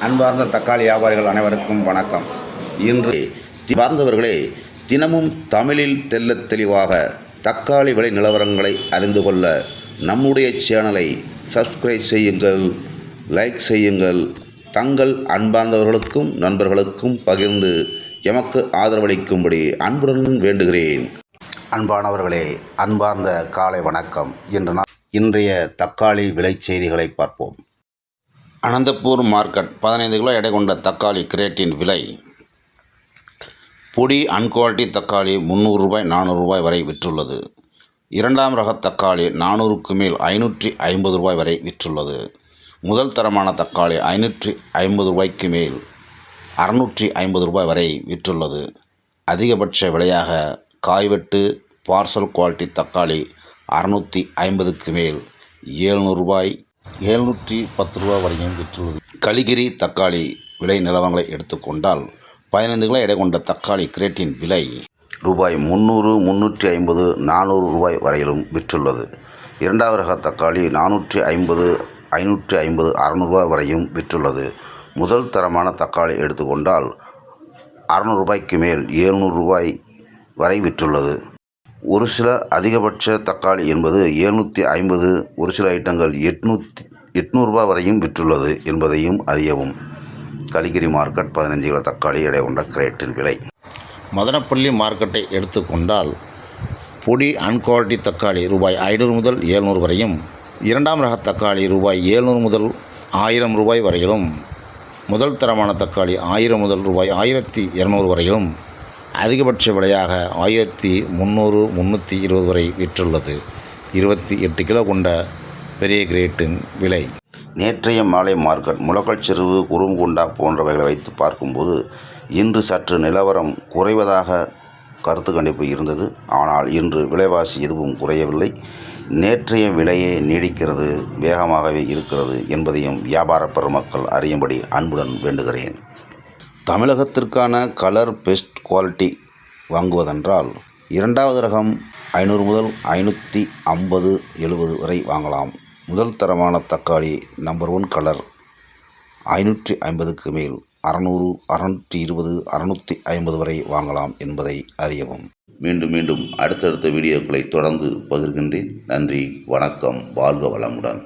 அன்பார்ந்த தக்காளி வியாபாரிகள் அனைவருக்கும் வணக்கம். இன்று பார்ந்தவர்களே, தினமும் தமிழில் தெள்ளத் தெளிவாக தக்காளி விலை நிலவரங்களை அறிந்து கொள்ள நம்முடைய சேனலை சப்ஸ்கிரைப் செய்யுங்கள், லைக் செய்யுங்கள். தங்கள் அன்பார்ந்தவர்களுக்கும் நண்பர்களுக்கும் பகிர்ந்து எமக்கு ஆதரவளிக்கும்படி அன்புடன் வேண்டுகிறேன். அன்பானவர்களே, அன்பார்ந்த காலை வணக்கம். இன்றைய தக்காளி விலை செய்திகளை பார்ப்போம். அனந்தபூர் மார்க்கெட் 15 கிலோ எடை கொண்ட தக்காளி கிரேட்டின் விலை: பொடி அன்குவாலிட்டி தக்காளி 300 ரூபாய் 400 ரூபாய் வரை விற்றுள்ளது. இரண்டாம் ரக தக்காளி 400க்கு மேல் 550 ரூபாய் வரை விற்றுள்ளது. முதல் தரமான தக்காளி 550 ரூபாய்க்கு மேல் 650 ரூபாய் வரை விற்றுள்ளது. அதிகபட்ச விலையாக காய்வெட்டு பார்சல் குவாலிட்டி தக்காளி 650க்கு மேல் 700 ரூபாய் 710 ரூபாய் வரையும் விற்றுள்ளது. கலிகிரி தக்காளி விலை நிலவரங்களை எடுத்துக்கொண்டால் 15 கிலோ எடை கொண்ட தக்காளி கிரேட்டின் விலை ரூபாய் 300, 350, 400 ரூபாய் வரையிலும் விற்றுள்ளது. இரண்டாவது ரக தக்காளி 450, 550, 600 ரூபாய் வரையும் விற்றுள்ளது. முதல் தரமான தக்காளி எடுத்துக்கொண்டால் 600 ரூபாய்க்கு மேல் 700 ரூபாய் வரை விற்றுள்ளது. ஒரு சில அதிகபட்ச தக்காளி என்பது 750, ஒரு சில ஐட்டங்கள் 800 ரூபாய் வரையும் விற்றுள்ளது என்பதையும் அறியவும். கலிகிரி மார்க்கெட் 15 கிலோ தக்காளி எடை கொண்ட கிரேட்டின் விலை. மதனப்பள்ளி மார்க்கெட்டை எடுத்துக்கொண்டால் பொடி அன்குவாலிட்டி தக்காளி ரூபாய் 500 முதல் 700 வரையும், இரண்டாம் ரக தக்காளி ரூபாய் 700 முதல் 1000 ரூபாய் வரையிலும், முதல் தரமான தக்காளி 1000 முதல் ரூபாய் 1200 வரையிலும், அதிகபட்ச விலையாக 1300, 320 வரை விற்றுள்ளது. 28 கிலோ கொண்ட பெரிய கிரேட்டின் விலை. நேற்றைய மாலை மார்க்கெட் முளக்கல்செருவு, குரும்குண்டா போன்றவைகளை வைத்து பார்க்கும்போது இன்று சற்று நிலவரம் குறைவதாக கருத்து கணிப்பு இருந்தது. ஆனால் இன்று விலைவாசி எதுவும் குறையவில்லை. நேற்றைய விலையே நீடிக்கிறது, வேகமாகவே இருக்கிறது என்பதையும் வியாபார பெருமக்கள் அறியும்படி அன்புடன் வேண்டுகிறேன். தமிழகத்திற்கான கலர் பெஸ்ட் குவாலிட்டி வாங்குவதென்றால் இரண்டாவது ரகம் 500 முதல் 550, 70 வரை வாங்கலாம். முதல் தரமான தக்காளி நம்பர் 1 கலர் 550க்கு மேல் 600, 620, 650 வரை வாங்கலாம் என்பதை அறியவும். மீண்டும் அடுத்தடுத்த வீடியோக்களை தொடர்ந்து பகிர்கின்றேன். நன்றி, வணக்கம், வாழ்க வளமுடன்.